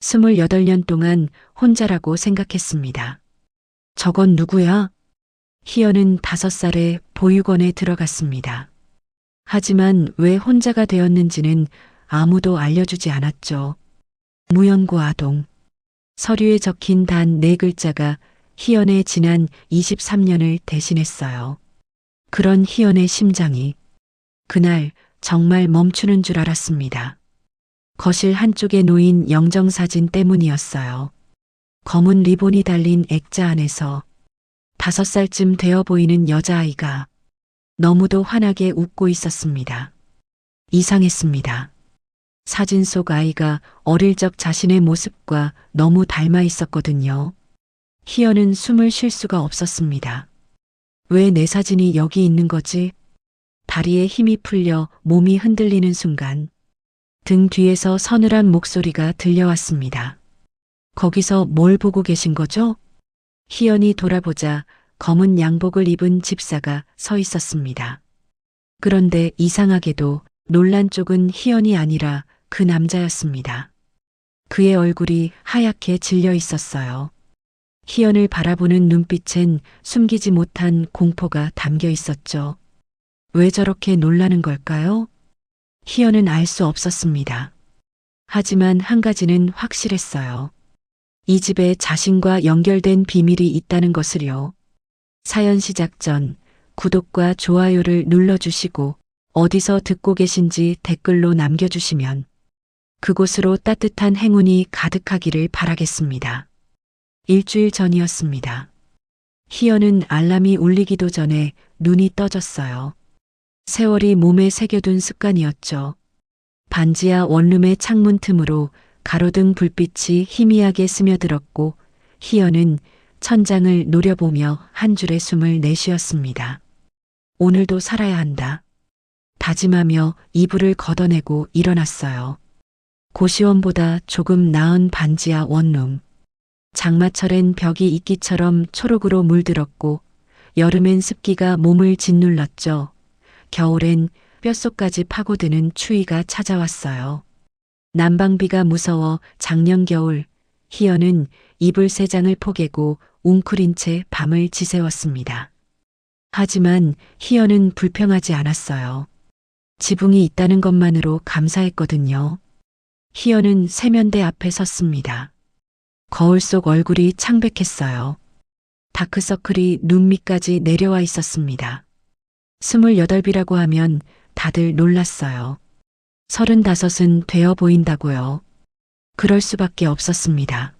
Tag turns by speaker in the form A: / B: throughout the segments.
A: 28년 동안 혼자라고 생각했습니다. 저건 누구야? 희연은 5살에 보육원에 들어갔습니다. 하지만 왜 혼자가 되었는지는 아무도 알려주지 않았죠. 무연고 아동. 서류에 적힌 단 4글자가 희연의 지난 23년을 대신했어요. 그런 희연의 심장이 그날 정말 멈추는 줄 알았습니다. 거실 한쪽에 놓인 영정사진 때문이었어요. 검은 리본이 달린 액자 안에서 5살쯤 되어 보이는 여자아이가 너무도 환하게 웃고 있었습니다. 이상했습니다. 사진 속 아이가 어릴 적 자신의 모습과 너무 닮아 있었거든요. 희연은 숨을 쉴 수가 없었습니다. 왜 내 사진이 여기 있는 거지? 다리에 힘이 풀려 몸이 흔들리는 순간 등 뒤에서 서늘한 목소리가 들려왔습니다. 거기서 뭘 보고 계신 거죠? 희연이 돌아보자 검은 양복을 입은 집사가 서 있었습니다. 그런데 이상하게도 놀란 쪽은 희연이 아니라 그 남자였습니다. 그의 얼굴이 하얗게 질려 있었어요. 희연을 바라보는 눈빛엔 숨기지 못한 공포가 담겨 있었죠. 왜 저렇게 놀라는 걸까요? 희연은 알 수 없었습니다. 하지만 한 가지는 확실했어요. 이 집에 자신과 연결된 비밀이 있다는 것을요. 사연 시작 전 구독과 좋아요를 눌러주시고 어디서 듣고 계신지 댓글로 남겨주시면 그곳으로 따뜻한 행운이 가득하기를 바라겠습니다. 일주일 전이었습니다. 희연은 알람이 울리기도 전에 눈이 떠졌어요. 세월이 몸에 새겨둔 습관이었죠. 반지하 원룸의 창문 틈으로 가로등 불빛이 희미하게 스며들었고 희연은 천장을 노려보며 한 줄의 숨을 내쉬었습니다. 오늘도 살아야 한다. 다짐하며 이불을 걷어내고 일어났어요. 고시원보다 조금 나은 반지하 원룸. 장마철엔 벽이 이끼처럼 초록으로 물들었고 여름엔 습기가 몸을 짓눌렀죠. 겨울엔 뼛속까지 파고드는 추위가 찾아왔어요. 난방비가 무서워 작년 겨울 희연은 이불 3장을 포개고 웅크린 채 밤을 지새웠습니다. 하지만 희연은 불평하지 않았어요. 지붕이 있다는 것만으로 감사했거든요. 희연은 세면대 앞에 섰습니다. 거울 속 얼굴이 창백했어요. 다크서클이 눈 밑까지 내려와 있었습니다. 28이라고 하면 다들 놀랐어요. 35은 되어 보인다고요. 그럴 수밖에 없었습니다.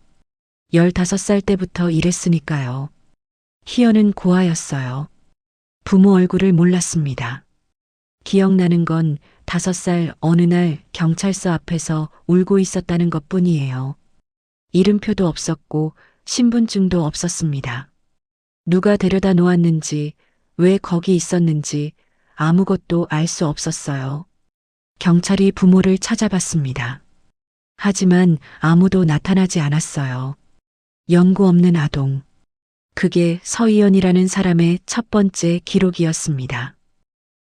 A: 15살 때부터 일했으니까요. 희연은 고아였어요. 부모 얼굴을 몰랐습니다. 기억나는 건 5살 어느 날 경찰서 앞에서 울고 있었다는 것뿐이에요. 이름표도 없었고 신분증도 없었습니다. 누가 데려다 놓았는지, 왜 거기 있었는지 아무것도 알 수 없었어요. 경찰이 부모를 찾아봤습니다. 하지만 아무도 나타나지 않았어요. 연고 없는 아동. 그게 서희연이라는 사람의 첫 번째 기록이었습니다.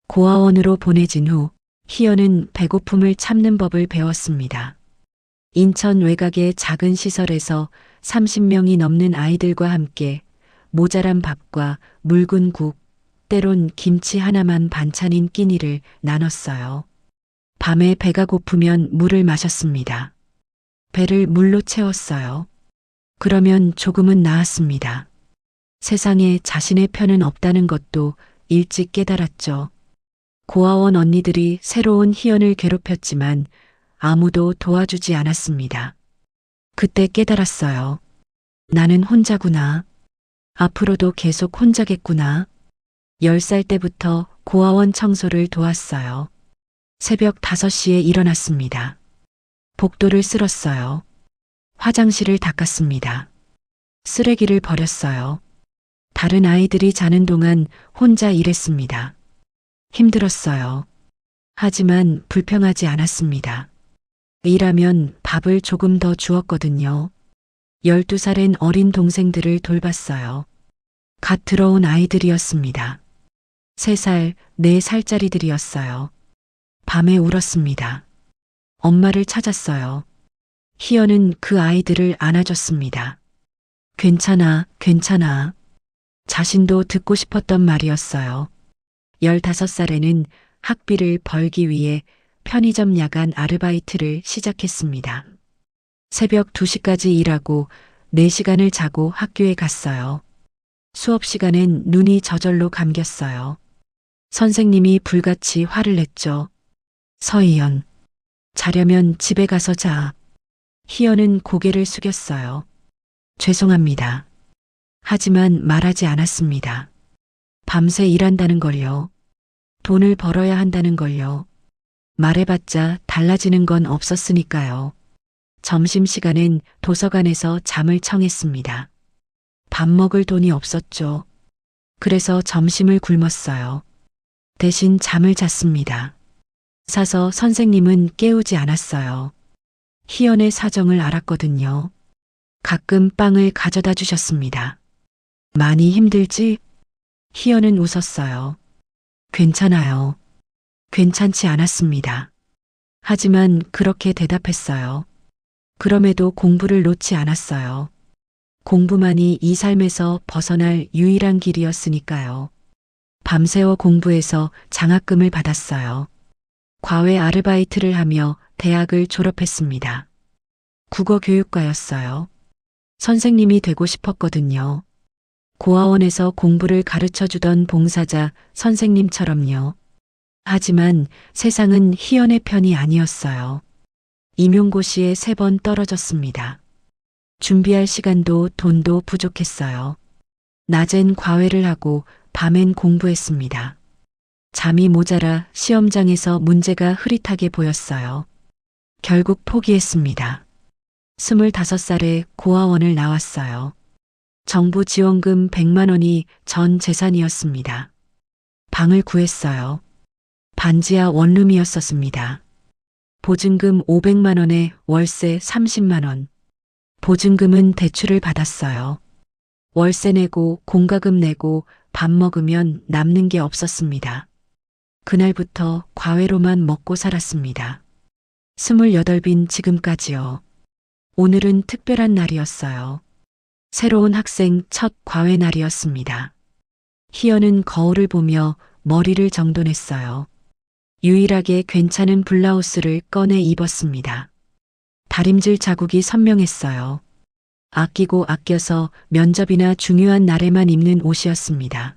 A: 고아원으로 보내진 후 희연은 배고픔을 참는 법을 배웠습니다. 인천 외곽의 작은 시설에서 30명이 넘는 아이들과 함께 모자란 밥과 묽은 국, 때론 김치 하나만 반찬인 끼니를 나눴어요. 밤에 배가 고프면 물을 마셨습니다. 배를 물로 채웠어요. 그러면 조금은 나았습니다. 세상에 자신의 편은 없다는 것도 일찍 깨달았죠. 고아원 언니들이 새로운 희연을 괴롭혔지만 아무도 도와주지 않았습니다. 그때 깨달았어요. 나는 혼자구나. 앞으로도 계속 혼자겠구나. 10살 때부터 고아원 청소를 도왔어요. 새벽 5시에 일어났습니다. 복도를 쓸었어요. 화장실을 닦았습니다. 쓰레기를 버렸어요. 다른 아이들이 자는 동안 혼자 일했습니다. 힘들었어요. 하지만 불평하지 않았습니다. 일하면 밥을 조금 더 주었거든요. 12살엔 어린 동생들을 돌봤어요. 갓 들어온 아이들이었습니다. 3살, 4살짜리들이었어요. 밤에 울었습니다. 엄마를 찾았어요. 희연은 그 아이들을 안아줬습니다. 괜찮아, 괜찮아. 자신도 듣고 싶었던 말이었어요. 15살에는 학비를 벌기 위해 편의점 야간 아르바이트를 시작했습니다. 새벽 2시까지 일하고 4시간을 자고 학교에 갔어요. 수업 시간엔 눈이 저절로 감겼어요. 선생님이 불같이 화를 냈죠. 서희연, 자려면 집에 가서 자. 희연은 고개를 숙였어요. 죄송합니다. 하지만 말하지 않았습니다. 밤새 일한다는 걸요. 돈을 벌어야 한다는 걸요. 말해봤자 달라지는 건 없었으니까요. 점심시간엔 도서관에서 잠을 청했습니다. 밥 먹을 돈이 없었죠. 그래서 점심을 굶었어요. 대신 잠을 잤습니다. 사서 선생님은 깨우지 않았어요. 희연의 사정을 알았거든요. 가끔 빵을 가져다 주셨습니다. 많이 힘들지? 희연은 웃었어요. 괜찮아요. 괜찮지 않았습니다. 하지만 그렇게 대답했어요. 그럼에도 공부를 놓지 않았어요. 공부만이 이 삶에서 벗어날 유일한 길이었으니까요. 밤새워 공부해서 장학금을 받았어요. 과외 아르바이트를 하며 대학을 졸업했습니다. 국어교육과였어요. 선생님이 되고 싶었거든요. 고아원에서 공부를 가르쳐 주던 봉사자 선생님처럼요. 하지만 세상은 희연의 편이 아니었어요. 임용고시에 3번 떨어졌습니다. 준비할 시간도 돈도 부족했어요. 낮엔 과외를 하고 밤엔 공부했습니다. 잠이 모자라 시험장에서 문제가 흐릿하게 보였어요. 결국 포기했습니다. 25살에 고아원을 나왔어요. 정부 지원금 100만 원이 전 재산이었습니다. 방을 구했어요. 반지하 원룸이었었습니다. 보증금 500만 원에 월세 30만 원. 보증금은 대출을 받았어요. 월세 내고 공과금 내고 밥 먹으면 남는 게 없었습니다. 그날부터 과외로만 먹고 살았습니다. 28인 지금까지요. 오늘은 특별한 날이었어요. 새로운 학생 첫 과외 날이었습니다. 희연은 거울을 보며 머리를 정돈했어요. 유일하게 괜찮은 블라우스를 꺼내 입었습니다. 다림질 자국이 선명했어요. 아끼고 아껴서 면접이나 중요한 날에만 입는 옷이었습니다.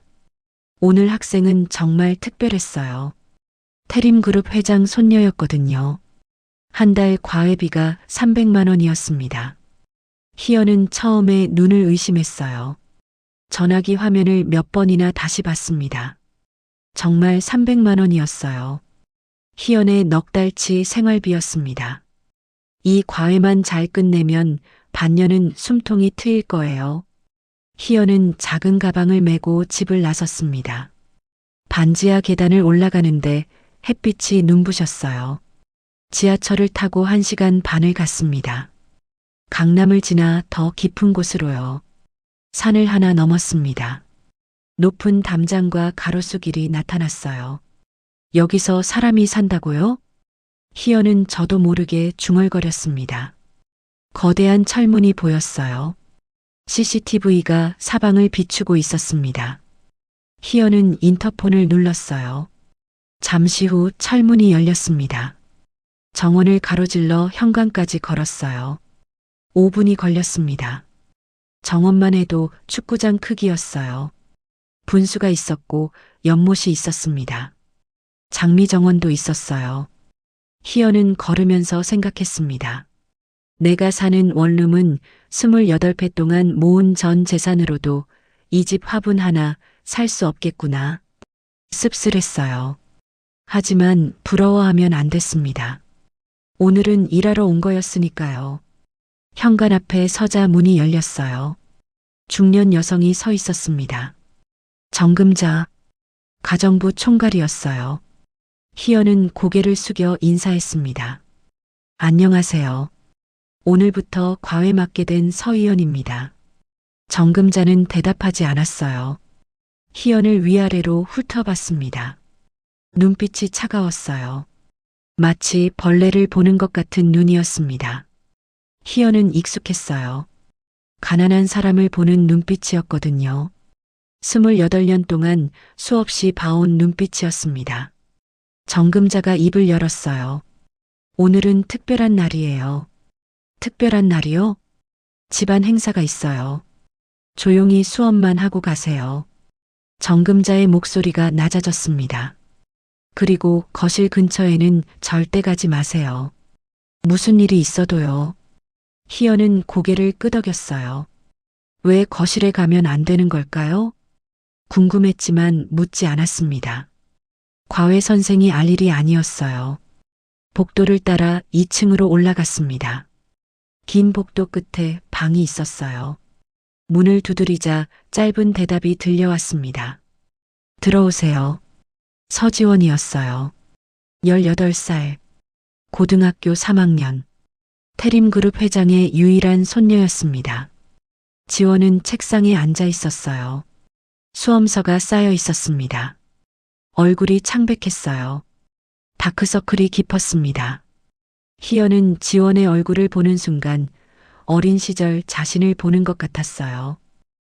A: 오늘 학생은 정말 특별했어요. 태림그룹 회장 손녀였거든요. 한 달 과외비가 300만 원이었습니다. 희연은 처음에 눈을 의심했어요. 전화기 화면을 몇 번이나 다시 봤습니다. 정말 300만 원이었어요. 희연의 넉 달치 생활비였습니다. 이 과외만 잘 끝내면 반년은 숨통이 트일 거예요. 희연은 작은 가방을 메고 집을 나섰습니다. 반지하 계단을 올라가는데 햇빛이 눈부셨어요. 지하철을 타고 1시간 반을 갔습니다. 강남을 지나 더 깊은 곳으로요. 산을 하나 넘었습니다. 높은 담장과 가로수 길이 나타났어요. 여기서 사람이 산다고요? 희연은 저도 모르게 중얼거렸습니다. 거대한 철문이 보였어요. CCTV가 사방을 비추고 있었습니다. 희연은 인터폰을 눌렀어요. 잠시 후 철문이 열렸습니다. 정원을 가로질러 현관까지 걸었어요. 5분이 걸렸습니다. 정원만 해도 축구장 크기였어요. 분수가 있었고 연못이 있었습니다. 장미정원도 있었어요. 희연은 걸으면서 생각했습니다. 내가 사는 원룸은 28회 동안 모은 전 재산으로도 이 집 화분 하나 살 수 없겠구나. 씁쓸했어요. 하지만 부러워하면 안 됐습니다. 오늘은 일하러 온 거였으니까요. 현관 앞에 서자 문이 열렸어요. 중년 여성이 서 있었습니다. 정금자, 가정부 총괄이었어요. 희연은 고개를 숙여 인사했습니다. 안녕하세요. 오늘부터 과외 맡게 된 서희연입니다. 정금자는 대답하지 않았어요. 희연을 위아래로 훑어봤습니다. 눈빛이 차가웠어요. 마치 벌레를 보는 것 같은 눈이었습니다. 희연은 익숙했어요. 가난한 사람을 보는 눈빛이었거든요. 28년 동안 수없이 봐온 눈빛이었습니다. 정금자가 입을 열었어요. 오늘은 특별한 날이에요. 특별한 날이요? 집안 행사가 있어요. 조용히 수업만 하고 가세요. 정금자의 목소리가 낮아졌습니다. 그리고 거실 근처에는 절대 가지 마세요. 무슨 일이 있어도요. 희연은 고개를 끄덕였어요. 왜 거실에 가면 안 되는 걸까요? 궁금했지만 묻지 않았습니다. 과외 선생이 알 일이 아니었어요. 복도를 따라 2층으로 올라갔습니다. 긴 복도 끝에 방이 있었어요. 문을 두드리자 짧은 대답이 들려왔습니다. 들어오세요. 서지원이었어요. 18살. 고등학교 3학년. 태림그룹 회장의 유일한 손녀였습니다. 지원은 책상에 앉아 있었어요. 수험서가 쌓여 있었습니다. 얼굴이 창백했어요. 다크서클이 깊었습니다. 희연은 지원의 얼굴을 보는 순간 어린 시절 자신을 보는 것 같았어요.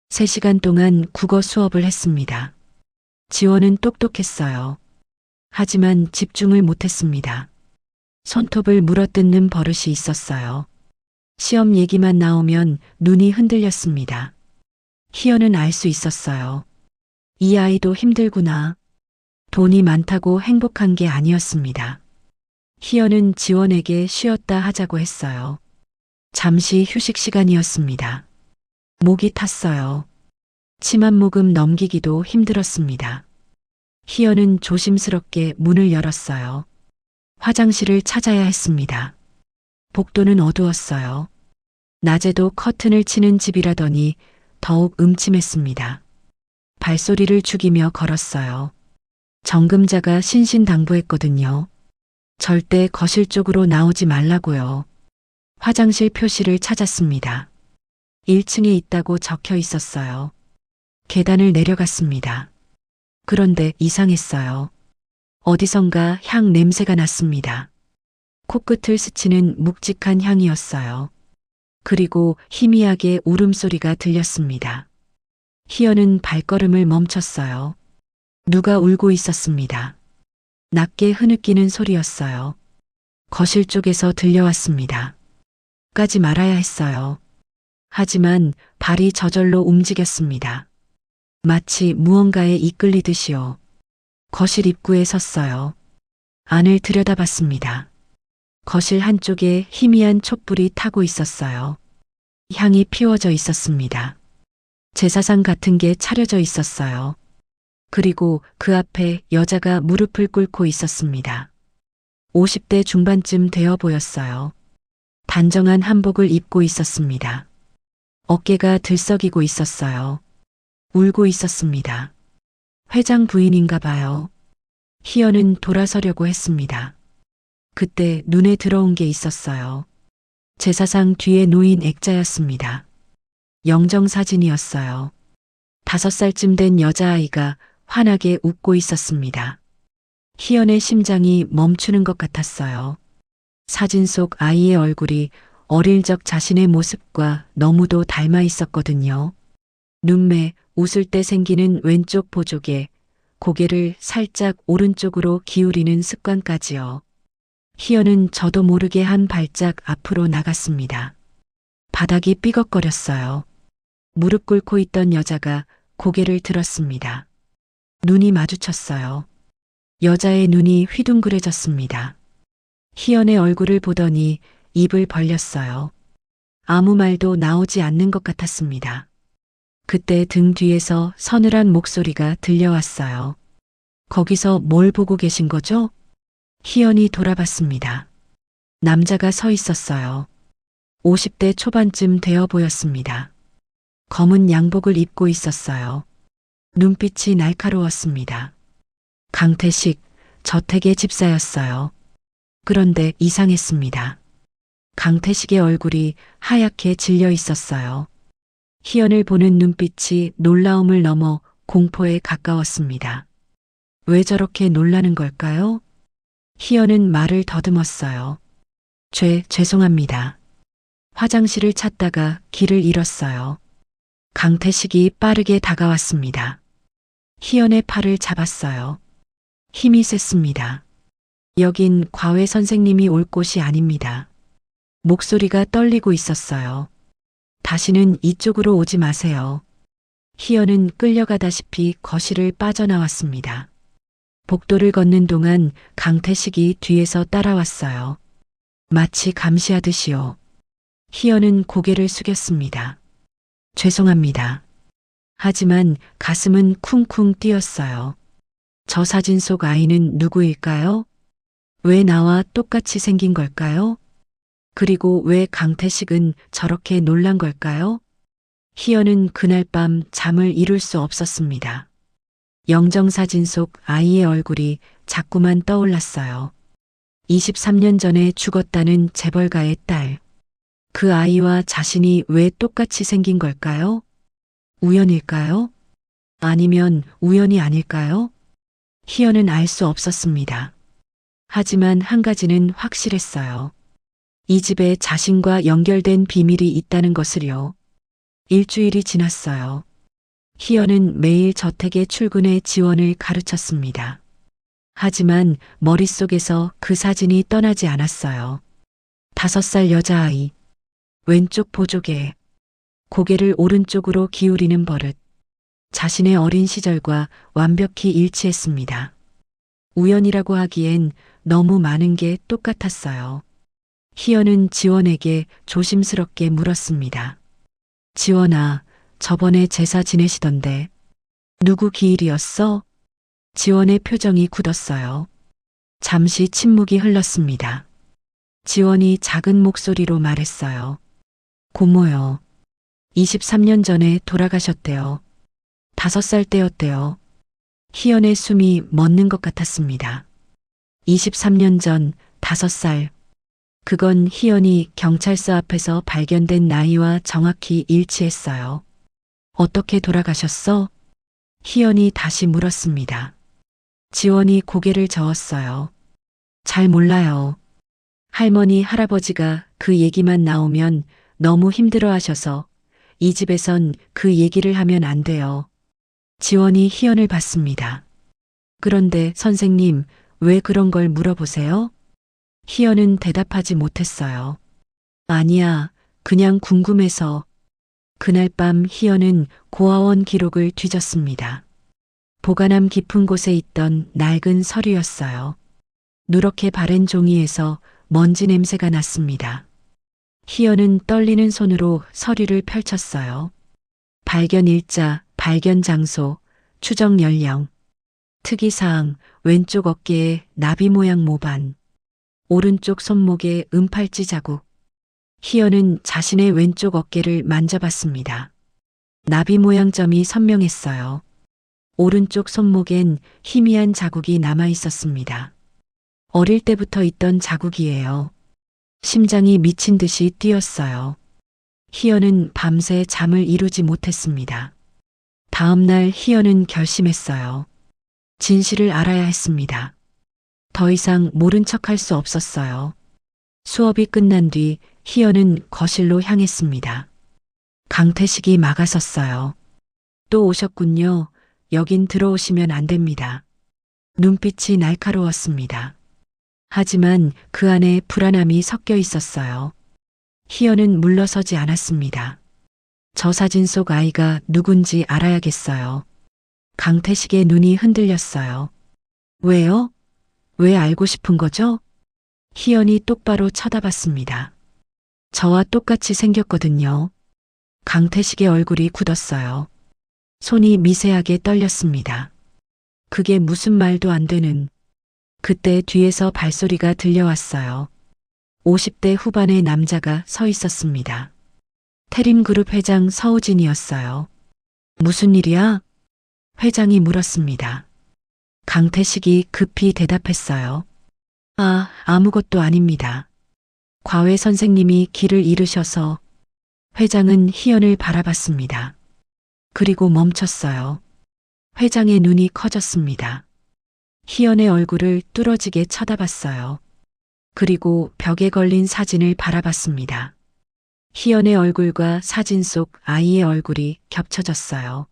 A: 3시간 동안 국어 수업을 했습니다. 지원은 똑똑했어요. 하지만 집중을 못했습니다. 손톱을 물어뜯는 버릇이 있었어요. 시험 얘기만 나오면 눈이 흔들렸습니다. 희연은 알 수 있었어요. 이 아이도 힘들구나. 돈이 많다고 행복한 게 아니었습니다. 희연은 지원에게 쉬었다 하자고 했어요. 잠시 휴식 시간이었습니다. 목이 탔어요. 침 한 모금 넘기기도 힘들었습니다. 희연은 조심스럽게 문을 열었어요. 화장실을 찾아야 했습니다. 복도는 어두웠어요. 낮에도 커튼을 치는 집이라더니 더욱 음침했습니다. 발소리를 죽이며 걸었어요. 정금자가 신신당부했거든요. 절대 거실 쪽으로 나오지 말라고요. 화장실 표시를 찾았습니다. 1층에 있다고 적혀 있었어요. 계단을 내려갔습니다. 그런데 이상했어요. 어디선가 향 냄새가 났습니다. 코끝을 스치는 묵직한 향이었어요. 그리고 희미하게 울음소리가 들렸습니다. 희연은 발걸음을 멈췄어요. 누가 울고 있었습니다. 낮게 흐느끼는 소리였어요. 거실 쪽에서 들려왔습니다. 까지 말아야 했어요. 하지만 발이 저절로 움직였습니다. 마치 무언가에 이끌리듯이요. 거실 입구에 섰어요. 안을 들여다봤습니다. 거실 한쪽에 희미한 촛불이 타고 있었어요. 향이 피워져 있었습니다. 제사상 같은 게 차려져 있었어요. 그리고 그 앞에 여자가 무릎을 꿇고 있었습니다. 50대 중반쯤 되어 보였어요. 단정한 한복을 입고 있었습니다. 어깨가 들썩이고 있었어요. 울고 있었습니다. 회장 부인인가 봐요. 희연은 돌아서려고 했습니다. 그때 눈에 들어온 게 있었어요. 제사상 뒤에 놓인 액자였습니다. 영정사진이었어요. 5살쯤 된 여자아이가 환하게 웃고 있었습니다. 희연의 심장이 멈추는 것 같았어요. 사진 속 아이의 얼굴이 어릴 적 자신의 모습과 너무도 닮아 있었거든요. 눈매, 웃을 때 생기는 왼쪽 보조개, 고개를 살짝 오른쪽으로 기울이는 습관까지요. 희연은 저도 모르게 한 발짝 앞으로 나갔습니다. 바닥이 삐걱거렸어요. 무릎 꿇고 있던 여자가 고개를 들었습니다. 눈이 마주쳤어요. 여자의 눈이 휘둥그레졌습니다. 희연의 얼굴을 보더니 입을 벌렸어요. 아무 말도 나오지 않는 것 같았습니다. 그때 등 뒤에서 서늘한 목소리가 들려왔어요. 거기서 뭘 보고 계신 거죠? 희연이 돌아봤습니다. 남자가 서 있었어요. 50대 초반쯤 되어 보였습니다. 검은 양복을 입고 있었어요. 눈빛이 날카로웠습니다. 강태식, 저택의 집사였어요. 그런데 이상했습니다. 강태식의 얼굴이 하얗게 질려 있었어요. 희연을 보는 눈빛이 놀라움을 넘어 공포에 가까웠습니다. 왜 저렇게 놀라는 걸까요? 희연은 말을 더듬었어요. 죄송합니다. 화장실을 찾다가 길을 잃었어요. 강태식이 빠르게 다가왔습니다. 희연의 팔을 잡았어요. 힘이 셌습니다. 여긴 과외 선생님이 올 곳이 아닙니다. 목소리가 떨리고 있었어요. 다시는 이쪽으로 오지 마세요. 희연은 끌려가다시피 거실을 빠져나왔습니다. 복도를 걷는 동안 강태식이 뒤에서 따라왔어요. 마치 감시하듯이요. 희연은 고개를 숙였습니다. 죄송합니다. 하지만 가슴은 쿵쿵 뛰었어요. 저 사진 속 아이는 누구일까요? 왜 나와 똑같이 생긴 걸까요? 그리고 왜 강태식은 저렇게 놀란 걸까요? 희연은 그날 밤 잠을 이룰 수 없었습니다. 영정사진 속 아이의 얼굴이 자꾸만 떠올랐어요. 23년 전에 죽었다는 재벌가의 딸. 그 아이와 자신이 왜 똑같이 생긴 걸까요? 우연일까요? 아니면 우연이 아닐까요? 희연은 알 수 없었습니다. 하지만 한 가지는 확실했어요. 이 집에 자신과 연결된 비밀이 있다는 것을요. 일주일이 지났어요. 희연은 매일 저택에 출근해 지원을 가르쳤습니다. 하지만 머릿속에서 그 사진이 떠나지 않았어요. 5살 여자아이, 왼쪽 보조개, 고개를 오른쪽으로 기울이는 버릇, 자신의 어린 시절과 완벽히 일치했습니다. 우연이라고 하기엔 너무 많은 게 똑같았어요. 희연은 지원에게 조심스럽게 물었습니다. 지원아, 저번에 제사 지내시던데 누구 기일이었어? 지원의 표정이 굳었어요. 잠시 침묵이 흘렀습니다. 지원이 작은 목소리로 말했어요. 고모요. 23년 전에 돌아가셨대요. 5살 때였대요. 희연의 숨이 멎는 것 같았습니다. 23년 전 5살. 그건 희연이 경찰서 앞에서 발견된 나이와 정확히 일치했어요. 어떻게 돌아가셨어? 희연이 다시 물었습니다. 지원이 고개를 저었어요. 잘 몰라요. 할머니, 할아버지가 그 얘기만 나오면 너무 힘들어 하셔서 이 집에선 그 얘기를 하면 안 돼요. 지원이 희연을 봤습니다. 그런데 선생님, 왜 그런 걸 물어보세요? 희연은 대답하지 못했어요. 아니야, 그냥 궁금해서. 그날 밤 희연은 고아원 기록을 뒤졌습니다. 보관함 깊은 곳에 있던 낡은 서류였어요. 누렇게 바랜 종이에서 먼지 냄새가 났습니다. 희연은 떨리는 손으로 서류를 펼쳤어요. 발견 일자, 발견 장소, 추정 연령, 특이사항, 왼쪽 어깨에 나비 모양 모반, 오른쪽 손목에 은팔찌 자국. 희연은 자신의 왼쪽 어깨를 만져봤습니다. 나비 모양 점이 선명했어요. 오른쪽 손목엔 희미한 자국이 남아 있었습니다. 어릴 때부터 있던 자국이에요. 심장이 미친 듯이 뛰었어요. 희연은 밤새 잠을 이루지 못했습니다. 다음 날 희연은 결심했어요. 진실을 알아야 했습니다. 더 이상 모른 척할 수 없었어요. 수업이 끝난 뒤 희연은 거실로 향했습니다. 강태식이 막아섰어요. 또 오셨군요. 여긴 들어오시면 안 됩니다. 눈빛이 날카로웠습니다. 하지만 그 안에 불안함이 섞여 있었어요. 희연은 물러서지 않았습니다. 저 사진 속 아이가 누군지 알아야겠어요. 강태식의 눈이 흔들렸어요. 왜요? 왜 알고 싶은 거죠? 희연이 똑바로 쳐다봤습니다. 저와 똑같이 생겼거든요. 강태식의 얼굴이 굳었어요. 손이 미세하게 떨렸습니다. 그게 무슨 말도 안 되는. 그때 뒤에서 발소리가 들려왔어요. 50대 후반의 남자가 서 있었습니다. 태림그룹 회장 서우진이었어요. 무슨 일이야? 회장이 물었습니다. 강태식이 급히 대답했어요. 아무것도 아닙니다. 과외 선생님이 길을 잃으셔서. 회장은 희연을 바라봤습니다. 그리고 멈췄어요. 회장의 눈이 커졌습니다. 희연의 얼굴을 뚫어지게 쳐다봤어요. 그리고 벽에 걸린 사진을 바라봤습니다. 희연의 얼굴과 사진 속 아이의 얼굴이 겹쳐졌어요.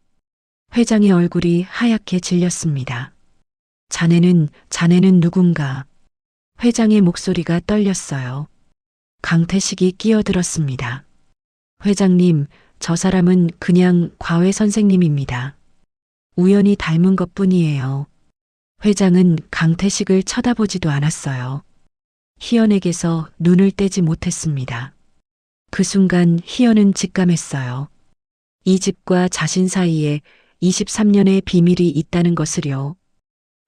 A: 회장의 얼굴이 하얗게 질렸습니다. 자네는 누군가? 회장의 목소리가 떨렸어요. 강태식이 끼어들었습니다. 회장님, 저 사람은 그냥 과외 선생님입니다. 우연히 닮은 것뿐이에요. 회장은 강태식을 쳐다보지도 않았어요. 희연에게서 눈을 떼지 못했습니다. 그 순간 희연은 직감했어요. 이 집과 자신 사이에 23년의 비밀이 있다는 것을요.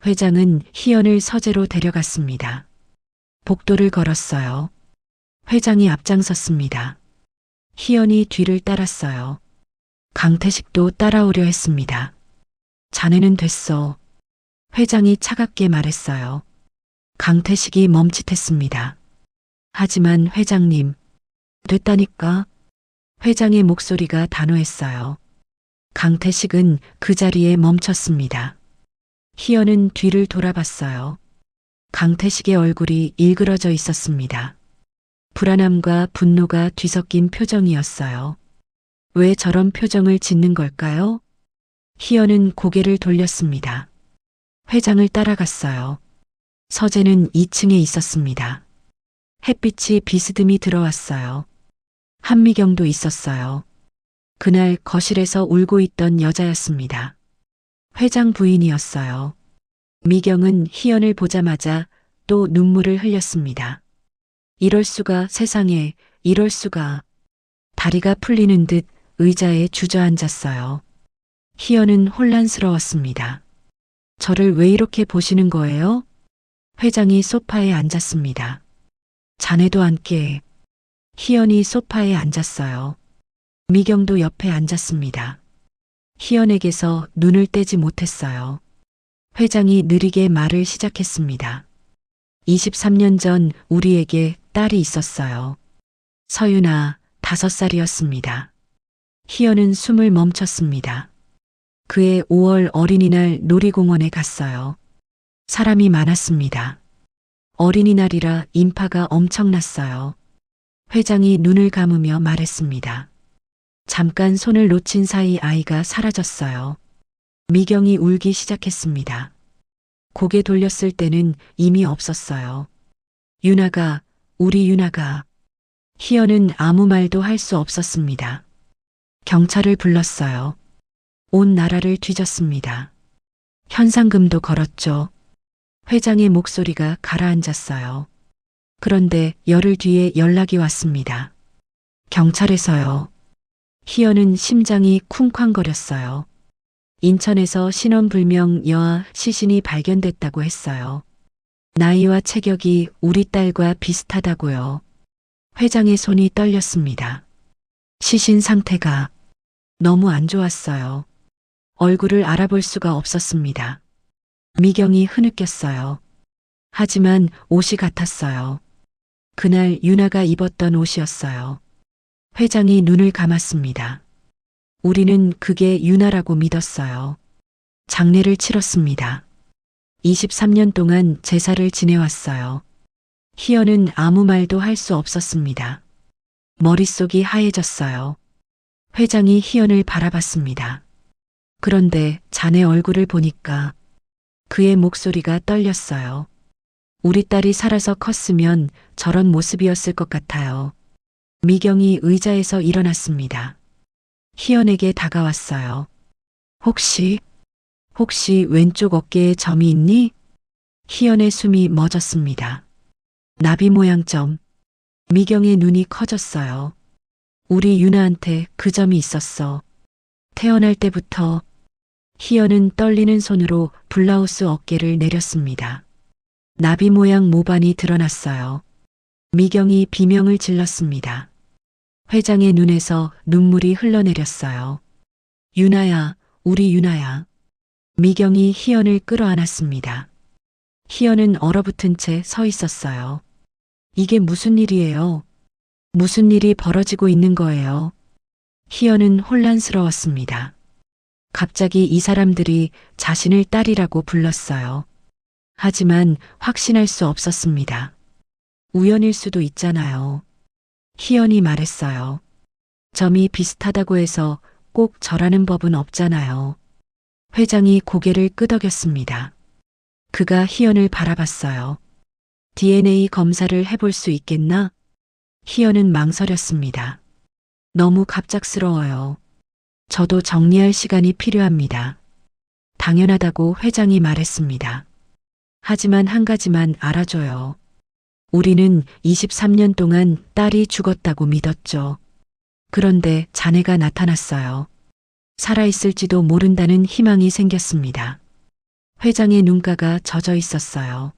A: 회장은 희연을 서재로 데려갔습니다. 복도를 걸었어요. 회장이 앞장섰습니다. 희연이 뒤를 따랐어요. 강태식도 따라오려 했습니다. 자네는 됐어. 회장이 차갑게 말했어요. 강태식이 멈칫했습니다. 하지만 회장님, 됐다니까? 회장의 목소리가 단호했어요. 강태식은 그 자리에 멈췄습니다. 희연은 뒤를 돌아봤어요. 강태식의 얼굴이 일그러져 있었습니다. 불안함과 분노가 뒤섞인 표정이었어요. 왜 저런 표정을 짓는 걸까요? 희연은 고개를 돌렸습니다. 회장을 따라갔어요. 서재는 2층에 있었습니다. 햇빛이 비스듬히 들어왔어요. 한미경도 있었어요. 그날 거실에서 울고 있던 여자였습니다. 회장 부인이었어요. 미경은 희연을 보자마자 또 눈물을 흘렸습니다. 이럴 수가, 세상에, 이럴 수가. 다리가 풀리는 듯 의자에 주저앉았어요. 희연은 혼란스러웠습니다. 저를 왜 이렇게 보시는 거예요? 회장이 소파에 앉았습니다. 자네도 앉게. 희연이 소파에 앉았어요. 미경도 옆에 앉았습니다. 희연에게서 눈을 떼지 못했어요. 회장이 느리게 말을 시작했습니다. 23년 전 우리에게 딸이 있었어요. 서윤아, 5살이었습니다. 희연은 숨을 멈췄습니다. 그해 5월 어린이날 놀이공원에 갔어요. 사람이 많았습니다. 어린이날이라 인파가 엄청났어요. 회장이 눈을 감으며 말했습니다. 잠깐 손을 놓친 사이 아이가 사라졌어요. 미경이 울기 시작했습니다. 고개 돌렸을 때는 이미 없었어요. 유나가, 우리 유나가. 희연은 아무 말도 할 수 없었습니다. 경찰을 불렀어요. 온 나라를 뒤졌습니다. 현상금도 걸었죠. 회장의 목소리가 가라앉았어요. 그런데 열흘 뒤에 연락이 왔습니다. 경찰에서요. 희연은 심장이 쿵쾅거렸어요. 인천에서 신원불명 여아 시신이 발견됐다고 했어요. 나이와 체격이 우리 딸과 비슷하다고요. 회장의 손이 떨렸습니다. 시신 상태가 너무 안 좋았어요. 얼굴을 알아볼 수가 없었습니다. 미경이 흐느꼈어요. 하지만 옷이 같았어요. 그날 유나가 입었던 옷이었어요. 회장이 눈을 감았습니다. 우리는 그게 유나라고 믿었어요. 장례를 치렀습니다. 23년 동안 제사를 지내왔어요. 희연은 아무 말도 할 수 없었습니다. 머릿속이 하얘졌어요. 회장이 희연을 바라봤습니다. 그런데 자네 얼굴을 보니까 그의 목소리가 떨렸어요. 우리 딸이 살아서 컸으면 저런 모습이었을 것 같아요. 미경이 의자에서 일어났습니다. 희연에게 다가왔어요. 혹시 왼쪽 어깨에 점이 있니? 희연의 숨이 멎었습니다. 나비 모양 점. 미경의 눈이 커졌어요. 우리 유나한테 그 점이 있었어. 태어날 때부터. 희연은 떨리는 손으로 블라우스 어깨를 내렸습니다. 나비 모양 모반이 드러났어요. 미경이 비명을 질렀습니다. 회장의 눈에서 눈물이 흘러내렸어요. 유나야, 우리 유나야. 미경이 희연을 끌어안았습니다. 희연은 얼어붙은 채 서 있었어요. 이게 무슨 일이에요? 무슨 일이 벌어지고 있는 거예요? 희연은 혼란스러웠습니다. 갑자기 이 사람들이 자신을 딸이라고 불렀어요. 하지만 확신할 수 없었습니다. 우연일 수도 있잖아요. 희연이 말했어요. 점이 비슷하다고 해서 꼭 저라는 법은 없잖아요. 회장이 고개를 끄덕였습니다. 그가 희연을 바라봤어요. DNA 검사를 해볼 수 있겠나? 희연은 망설였습니다. 너무 갑작스러워요. 저도 정리할 시간이 필요합니다. 당연하다고 회장이 말했습니다. 하지만 한 가지만 알아줘요. 우리는 23년 동안 딸이 죽었다고 믿었죠. 그런데 자네가 나타났어요. 살아있을지도 모른다는 희망이 생겼습니다. 회장의 눈가가 젖어 있었어요.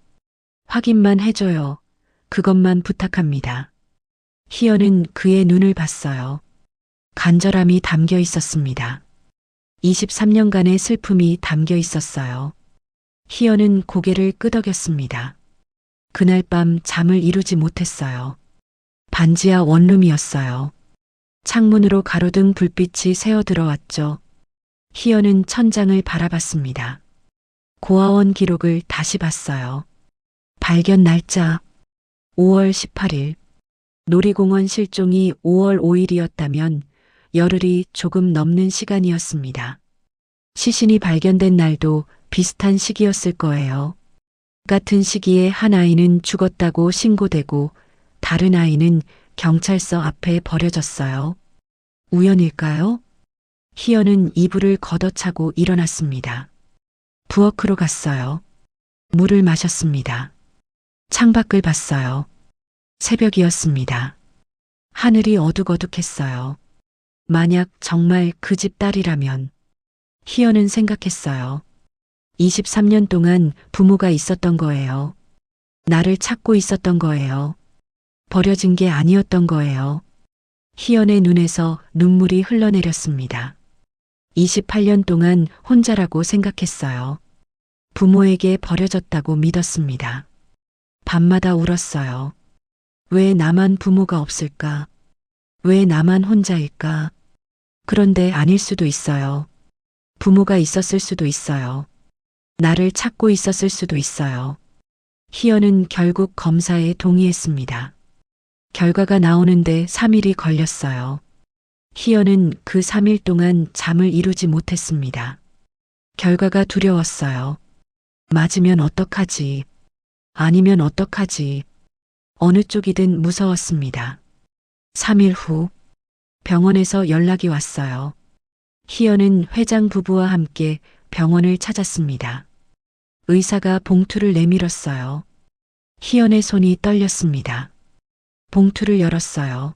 A: 확인만 해줘요. 그것만 부탁합니다. 희연은 그의 눈을 봤어요. 간절함이 담겨 있었습니다. 23년간의 슬픔이 담겨 있었어요. 희연은 고개를 끄덕였습니다. 그날 밤 잠을 이루지 못했어요. 반지하 원룸이었어요. 창문으로 가로등 불빛이 새어 들어왔죠. 희연은 천장을 바라봤습니다. 고아원 기록을 다시 봤어요. 발견 날짜 5월 18일. 놀이공원 실종이 5월 5일이었다면 열흘이 조금 넘는 시간이었습니다. 시신이 발견된 날도 비슷한 시기였을 거예요. 같은 시기에 한 아이는 죽었다고 신고되고 다른 아이는 경찰서 앞에 버려졌어요. 우연일까요? 희연은 이불을 걷어차고 일어났습니다. 부엌으로 갔어요. 물을 마셨습니다. 창밖을 봤어요. 새벽이었습니다. 하늘이 어둑어둑했어요. 만약 정말 그 집 딸이라면 희연은 생각했어요. 23년 동안 부모가 있었던 거예요. 나를 찾고 있었던 거예요. 버려진 게 아니었던 거예요. 희연의 눈에서 눈물이 흘러내렸습니다. 28년 동안 혼자라고 생각했어요. 부모에게 버려졌다고 믿었습니다. 밤마다 울었어요. 왜 나만 부모가 없을까? 왜 나만 혼자일까? 그런데 아닐 수도 있어요. 부모가 있었을 수도 있어요. 나를 찾고 있었을 수도 있어요. 희연은 결국 검사에 동의했습니다. 결과가 나오는데 3일이 걸렸어요. 희연은 그 3일 동안 잠을 이루지 못했습니다. 결과가 두려웠어요. 맞으면 어떡하지? 아니면 어떡하지? 어느 쪽이든 무서웠습니다. 3일 후 병원에서 연락이 왔어요. 희연은 회장 부부와 함께 병원을 찾았습니다. 의사가 봉투를 내밀었어요. 희연의 손이 떨렸습니다. 봉투를 열었어요.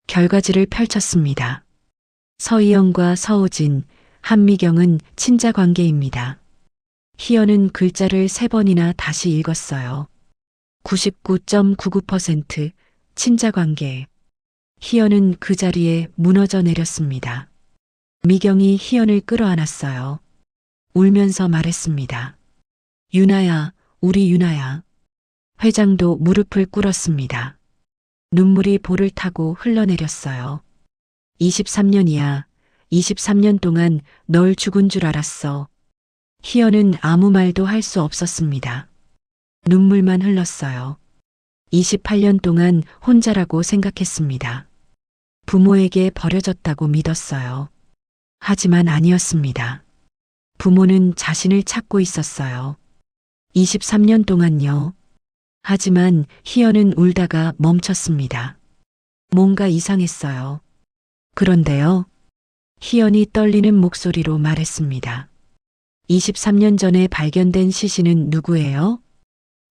A: 결과지를 펼쳤습니다. 서희영과 서우진, 한미경은 친자 관계입니다. 희연은 글자를 3번이나 다시 읽었어요. 99.99% 친자 관계. 희연은 그 자리에 무너져 내렸습니다. 미경이 희연을 끌어안았어요. 울면서 말했습니다. 유나야, 우리 유나야. 회장도 무릎을 꿇었습니다. 눈물이 볼을 타고 흘러내렸어요. 23년이야. 23년 동안 널 죽은 줄 알았어. 희연은 아무 말도 할 수 없었습니다. 눈물만 흘렀어요. 28년 동안 혼자라고 생각했습니다. 부모에게 버려졌다고 믿었어요. 하지만 아니었습니다. 부모는 자신을 찾고 있었어요. 23년 동안요. 하지만 희연은 울다가 멈췄습니다. 뭔가 이상했어요. 그런데요. 희연이 떨리는 목소리로 말했습니다. 23년 전에 발견된 시신은 누구예요?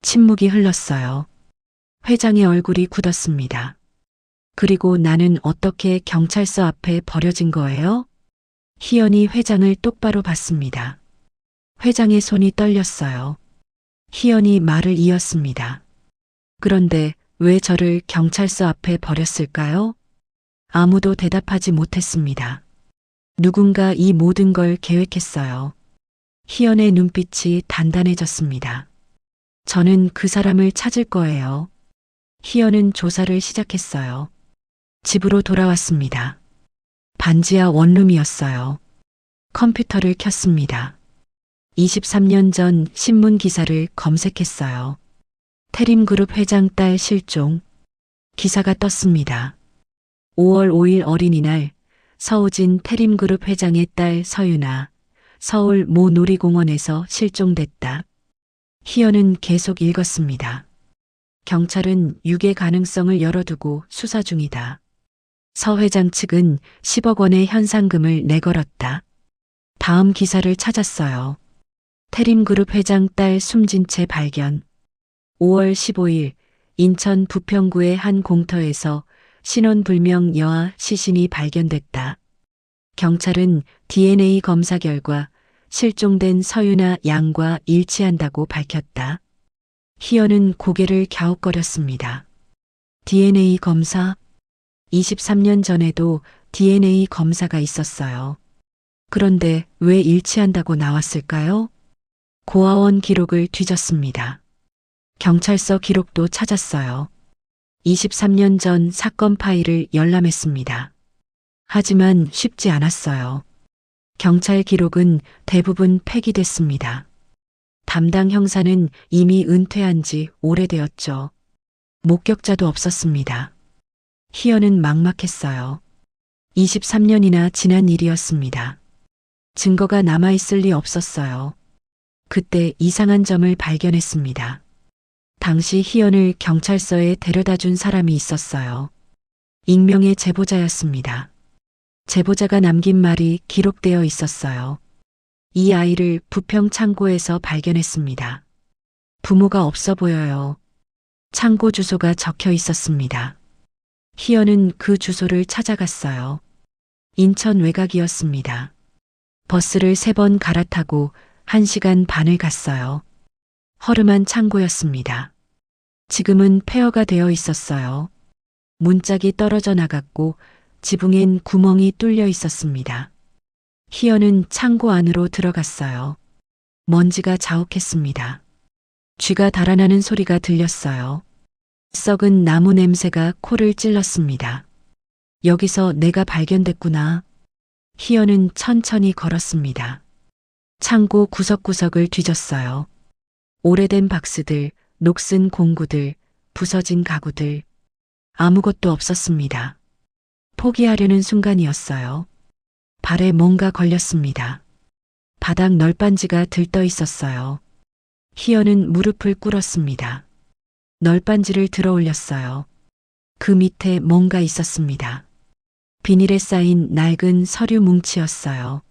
A: 침묵이 흘렀어요. 회장의 얼굴이 굳었습니다. 그리고 나는 어떻게 경찰서 앞에 버려진 거예요? 희연이 회장을 똑바로 봤습니다. 회장의 손이 떨렸어요. 희연이 말을 이었습니다. 그런데 왜 저를 경찰서 앞에 버렸을까요? 아무도 대답하지 못했습니다. 누군가 이 모든 걸 계획했어요. 희연의 눈빛이 단단해졌습니다. 저는 그 사람을 찾을 거예요. 희연은 조사를 시작했어요. 집으로 돌아왔습니다. 반지하 원룸이었어요. 컴퓨터를 켰습니다. 23년 전 신문 기사를 검색했어요. 태림그룹 회장 딸 실종. 기사가 떴습니다. 5월 5일 어린이날 서우진 태림그룹 회장의 딸 서윤아 서울 모 놀이공원에서 실종됐다. 희연은 계속 읽었습니다. 경찰은 유괴 가능성을 열어두고 수사 중이다. 서 회장 측은 10억 원의 현상금을 내걸었다. 다음 기사를 찾았어요. 태림그룹 회장 딸 숨진 채 발견. 5월 15일 인천 부평구의 한 공터에서 신원불명 여아 시신이 발견됐다. 경찰은 DNA 검사 결과 실종된 서윤아 양과 일치한다고 밝혔다. 희연은 고개를 갸웃거렸습니다. DNA 검사? 23년 전에도 DNA 검사가 있었어요. 그런데 왜 일치한다고 나왔을까요? 고아원 기록을 뒤졌습니다. 경찰서 기록도 찾았어요. 23년 전 사건 파일을 열람했습니다. 하지만 쉽지 않았어요. 경찰 기록은 대부분 폐기됐습니다. 담당 형사는 이미 은퇴한 지 오래되었죠. 목격자도 없었습니다. 희연은 막막했어요. 23년이나 지난 일이었습니다. 증거가 남아있을 리 없었어요. 그때 이상한 점을 발견했습니다. 당시 희연을 경찰서에 데려다 준 사람이 있었어요. 익명의 제보자였습니다. 제보자가 남긴 말이 기록되어 있었어요. 이 아이를 부평 창고에서 발견했습니다. 부모가 없어 보여요. 창고 주소가 적혀 있었습니다. 희연은 그 주소를 찾아갔어요. 인천 외곽이었습니다. 버스를 3번 갈아타고 1시간 반을 갔어요. 허름한 창고였습니다. 지금은 폐허가 되어 있었어요. 문짝이 떨어져 나갔고 지붕엔 구멍이 뚫려 있었습니다. 희연은 창고 안으로 들어갔어요. 먼지가 자욱했습니다. 쥐가 달아나는 소리가 들렸어요. 썩은 나무 냄새가 코를 찔렀습니다. 여기서 내가 발견됐구나. 희연은 천천히 걸었습니다. 창고 구석구석을 뒤졌어요. 오래된 박스들, 녹슨 공구들, 부서진 가구들. 아무것도 없었습니다. 포기하려는 순간이었어요. 발에 뭔가 걸렸습니다. 바닥 널빤지가 들떠 있었어요. 희연은 무릎을 꿇었습니다. 널빤지를 들어 올렸어요. 그 밑에 뭔가 있었습니다. 비닐에 쌓인 낡은 서류 뭉치였어요.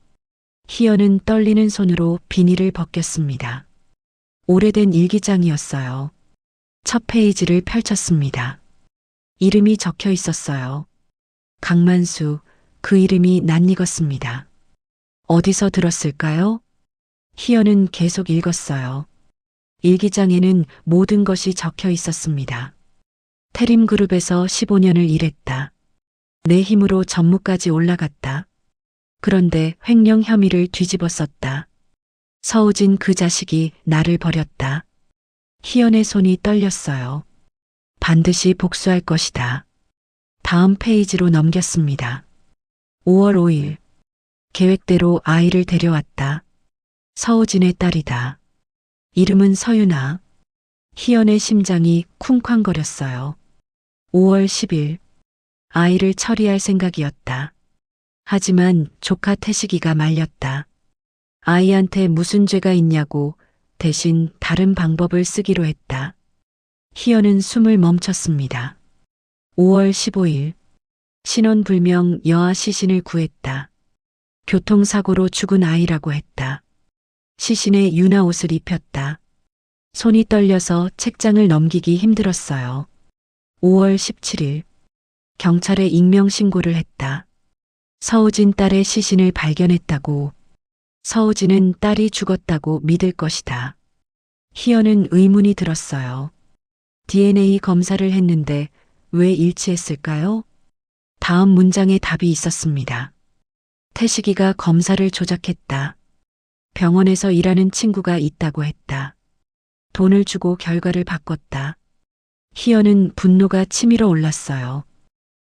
A: 희연은 떨리는 손으로 비닐을 벗겼습니다. 오래된 일기장이었어요. 첫 페이지를 펼쳤습니다. 이름이 적혀 있었어요. 강만수, 그 이름이 낯익었습니다. 어디서 들었을까요? 희연은 계속 읽었어요. 일기장에는 모든 것이 적혀 있었습니다. 태림그룹에서 15년을 일했다. 내 힘으로 전무까지 올라갔다. 그런데 횡령 혐의를 뒤집어 썼다. 서우진 그 자식이 나를 버렸다. 희연의 손이 떨렸어요. 반드시 복수할 것이다. 다음 페이지로 넘겼습니다. 5월 5일. 계획대로 아이를 데려왔다. 서우진의 딸이다. 이름은 서윤아. 희연의 심장이 쿵쾅거렸어요. 5월 10일. 아이를 처리할 생각이었다. 하지만 조카 태식이가 말렸다. 아이한테 무슨 죄가 있냐고 대신 다른 방법을 쓰기로 했다. 희연은 숨을 멈췄습니다. 5월 15일. 신원불명 여아 시신을 구했다. 교통사고로 죽은 아이라고 했다. 시신에 유나 옷을 입혔다. 손이 떨려서 책장을 넘기기 힘들었어요. 5월 17일. 경찰에 익명신고를 했다. 서우진 딸의 시신을 발견했다고. 서우진은 딸이 죽었다고 믿을 것이다. 희연은 의문이 들었어요. DNA 검사를 했는데 왜 일치했을까요? 다음 문장에 답이 있었습니다. 태식이가 검사를 조작했다. 병원에서 일하는 친구가 있다고 했다. 돈을 주고 결과를 바꿨다. 희연은 분노가 치밀어 올랐어요.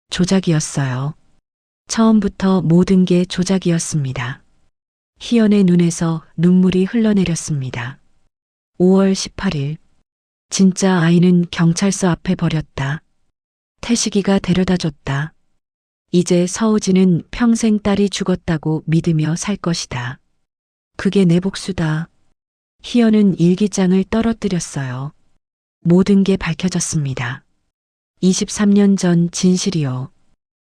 A: 조작이었어요. 처음부터 모든 게 조작이었습니다. 희연의 눈에서 눈물이 흘러내렸습니다. 5월 18일. 진짜 아이는 경찰서 앞에 버렸다. 태식이가 데려다 줬다. 이제 서우진은 평생 딸이 죽었다고 믿으며 살 것이다. 그게 내 복수다. 희연은 일기장을 떨어뜨렸어요. 모든 게 밝혀졌습니다. 23년 전 진실이요.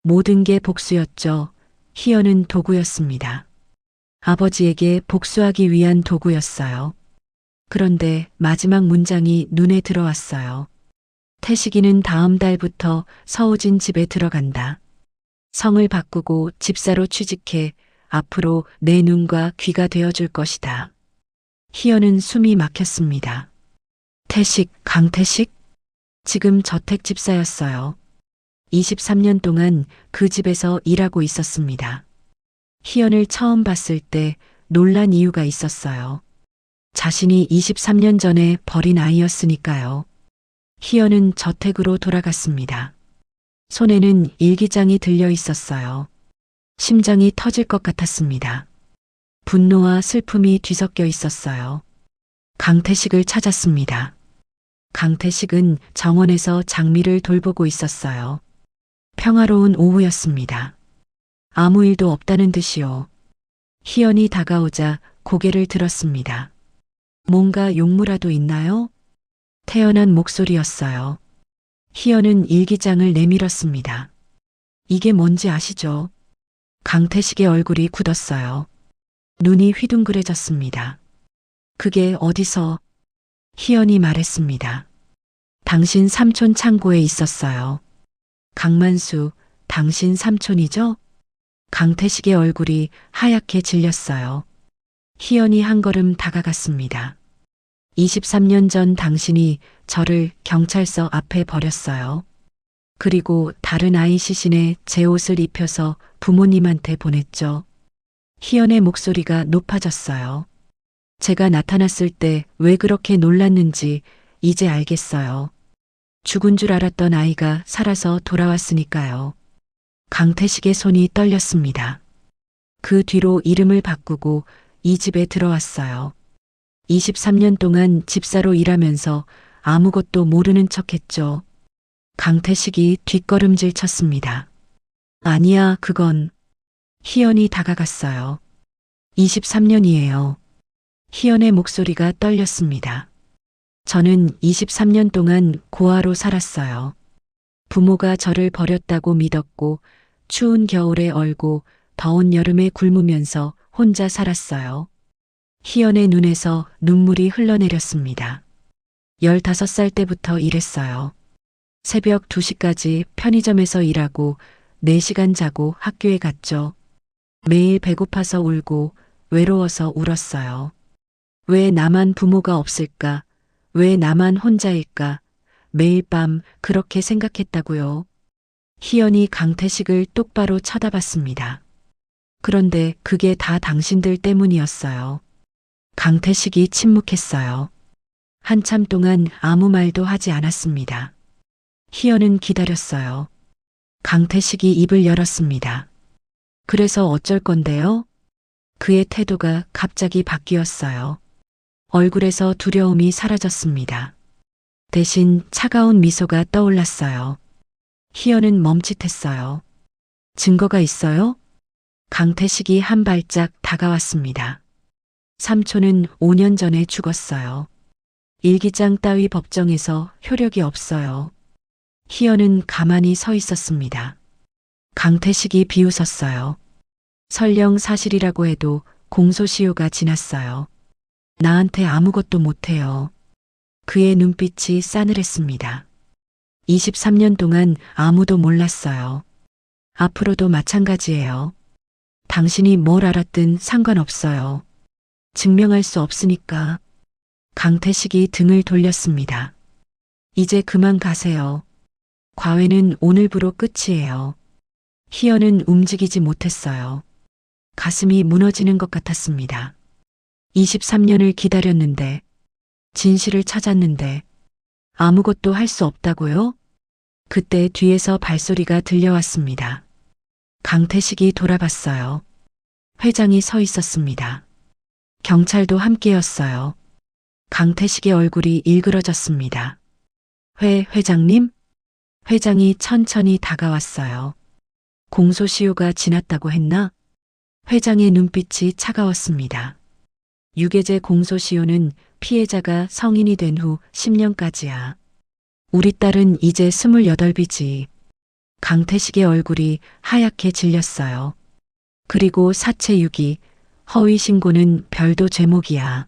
A: 모든 게 복수였죠. 희연은 도구였습니다. 아버지에게 복수하기 위한 도구였어요. 그런데 마지막 문장이 눈에 들어왔어요. 태식이는 다음 달부터 서우진 집에 들어간다. 성을 바꾸고 집사로 취직해 앞으로 내 눈과 귀가 되어줄 것이다. 희연은 숨이 막혔습니다. 태식, 강태식? 지금 저택 집사였어요. 23년 동안 그 집에서 일하고 있었습니다. 희연을 처음 봤을 때 놀란 이유가 있었어요. 자신이 23년 전에 버린 아이였으니까요. 희연은 저택으로 돌아갔습니다. 손에는 일기장이 들려 있었어요. 심장이 터질 것 같았습니다. 분노와 슬픔이 뒤섞여 있었어요. 강태식을 찾았습니다. 강태식은 정원에서 장미를 돌보고 있었어요. 평화로운 오후였습니다. 아무 일도 없다는 듯이요. 희연이 다가오자 고개를 들었습니다. 뭔가 용무라도 있나요? 태연한 목소리였어요. 희연은 일기장을 내밀었습니다. 이게 뭔지 아시죠? 강태식의 얼굴이 굳었어요. 눈이 휘둥그레졌습니다. 그게 어디서? 희연이 말했습니다. 당신 삼촌 창고에 있었어요. 강만수, 당신 삼촌이죠? 강태식의 얼굴이 하얗게 질렸어요. 희연이 한 걸음 다가갔습니다. 23년 전 당신이 저를 경찰서 앞에 버렸어요. 그리고 다른 아이 시신에 제 옷을 입혀서 부모님한테 보냈죠. 희연의 목소리가 높아졌어요. 제가 나타났을 때 왜 그렇게 놀랐는지 이제 알겠어요. 죽은 줄 알았던 아이가 살아서 돌아왔으니까요. 강태식의 손이 떨렸습니다. 그 뒤로 이름을 바꾸고 이 집에 들어왔어요. 23년 동안 집사로 일하면서 아무것도 모르는 척했죠. 강태식이 뒷걸음질 쳤습니다. 아니야, 그건. 희연이 다가갔어요. 23년이에요. 희연의 목소리가 떨렸습니다. 저는 23년 동안 고아로 살았어요. 부모가 저를 버렸다고 믿었고 추운 겨울에 얼고 더운 여름에 굶으면서 혼자 살았어요. 희연의 눈에서 눈물이 흘러내렸습니다. 15살 때부터 일했어요. 새벽 2시까지 편의점에서 일하고 4시간 자고 학교에 갔죠. 매일 배고파서 울고 외로워서 울었어요. 왜 나만 부모가 없을까? 왜 나만 혼자일까? 매일 밤 그렇게 생각했다고요. 희연이 강태식을 똑바로 쳐다봤습니다. 그런데 그게 다 당신들 때문이었어요. 강태식이 침묵했어요. 한참 동안 아무 말도 하지 않았습니다. 희연은 기다렸어요. 강태식이 입을 열었습니다. 그래서 어쩔 건데요? 그의 태도가 갑자기 바뀌었어요. 얼굴에서 두려움이 사라졌습니다. 대신 차가운 미소가 떠올랐어요. 희연은 멈칫했어요. 증거가 있어요? 강태식이 한 발짝 다가왔습니다. 삼촌은 5년 전에 죽었어요. 일기장 따위 법정에서 효력이 없어요. 희연은 가만히 서 있었습니다. 강태식이 비웃었어요. 설령 사실이라고 해도 공소시효가 지났어요. 나한테 아무것도 못해요. 그의 눈빛이 싸늘했습니다. 23년 동안 아무도 몰랐어요. 앞으로도 마찬가지예요. 당신이 뭘 알았든 상관없어요. 증명할 수 없으니까. 강태식이 등을 돌렸습니다. 이제 그만 가세요. 과외는 오늘부로 끝이에요. 희연은 움직이지 못했어요. 가슴이 무너지는 것 같았습니다. 23년을 기다렸는데, 진실을 찾았는데, 아무것도 할 수 없다고요? 그때 뒤에서 발소리가 들려왔습니다. 강태식이 돌아봤어요. 회장이 서 있었습니다. 경찰도 함께였어요. 강태식의 얼굴이 일그러졌습니다. 회장님? 회장이 천천히 다가왔어요. 공소시효가 지났다고 했나? 회장의 눈빛이 차가웠습니다. 유괴죄 공소시효는 피해자가 성인이 된 후 10년까지야. 우리 딸은 이제 28이지. 강태식의 얼굴이 하얗게 질렸어요. 그리고 사체 유기, 허위 신고는 별도 죄목이야.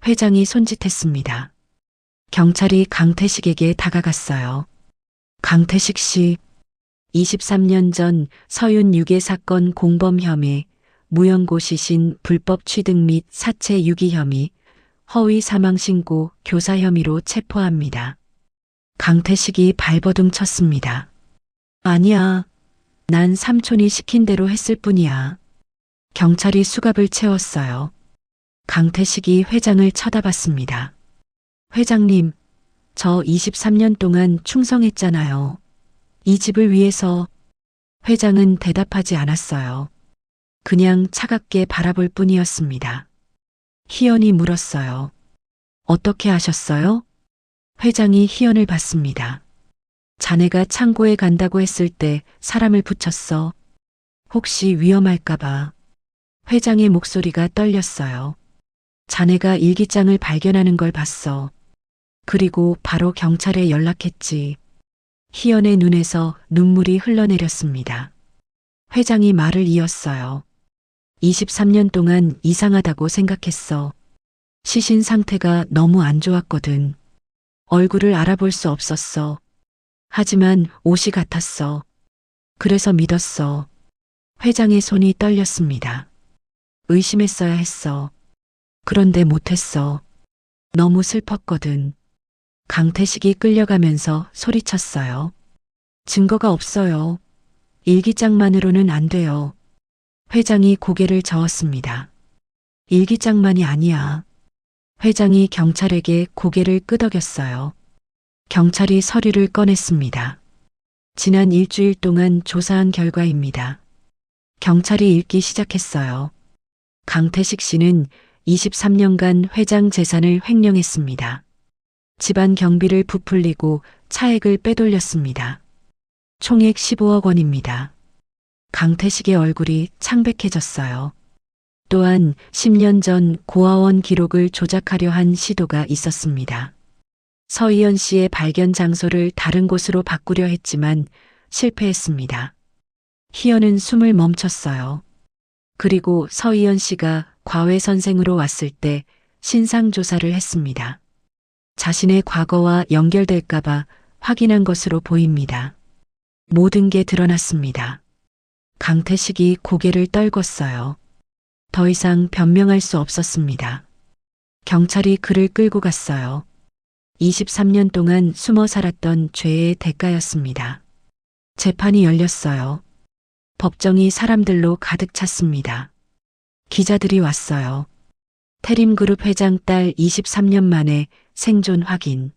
A: 회장이 손짓했습니다. 경찰이 강태식에게 다가갔어요. 강태식 씨, 23년 전 서윤 유괴 사건 공범 혐의, 무연고 시신 불법 취득 및 사체 유기 혐의, 허위 사망 신고 교사 혐의로 체포합니다. 강태식이 발버둥 쳤습니다. 아니야. 난 삼촌이 시킨 대로 했을 뿐이야. 경찰이 수갑을 채웠어요. 강태식이 회장을 쳐다봤습니다. 회장님, 저 23년 동안 충성했잖아요. 이 집을 위해서. 회장은 대답하지 않았어요. 그냥 차갑게 바라볼 뿐이었습니다. 희연이 물었어요. 어떻게 하셨어요? 회장이 희연을 봤습니다. 자네가 창고에 간다고 했을 때 사람을 붙였어. 혹시 위험할까봐. 회장의 목소리가 떨렸어요. 자네가 일기장을 발견하는 걸 봤어. 그리고 바로 경찰에 연락했지. 희연의 눈에서 눈물이 흘러내렸습니다. 회장이 말을 이었어요. 23년 동안 이상하다고 생각했어. 시신 상태가 너무 안 좋았거든. 얼굴을 알아볼 수 없었어. 하지만 옷이 같았어. 그래서 믿었어. 회장의 손이 떨렸습니다. 의심했어야 했어. 그런데 못했어. 너무 슬펐거든. 강태식이 끌려가면서 소리쳤어요. 증거가 없어요. 일기장만으로는 안 돼요. 회장이 고개를 저었습니다. 일기장만이 아니야. 회장이 경찰에게 고개를 끄덕였어요. 경찰이 서류를 꺼냈습니다. 지난 일주일 동안 조사한 결과입니다. 경찰이 읽기 시작했어요. 강태식 씨는 23년간 회장 재산을 횡령했습니다. 집안 경비를 부풀리고 차액을 빼돌렸습니다. 총액 15억 원입니다. 강태식의 얼굴이 창백해졌어요. 또한 10년 전 고아원 기록을 조작하려 한 시도가 있었습니다. 서희연 씨의 발견 장소를 다른 곳으로 바꾸려 했지만 실패했습니다. 희연은 숨을 멈췄어요. 그리고 서희연 씨가 과외선생으로 왔을 때 신상조사를 했습니다. 자신의 과거와 연결될까봐 확인한 것으로 보입니다. 모든 게 드러났습니다. 강태식이 고개를 떨궜어요. 더 이상 변명할 수 없었습니다. 경찰이 그를 끌고 갔어요. 23년 동안 숨어 살았던 죄의 대가였습니다. 재판이 열렸어요. 법정이 사람들로 가득 찼습니다. 기자들이 왔어요. 태림그룹 회장 딸 23년 만에 생존 확인.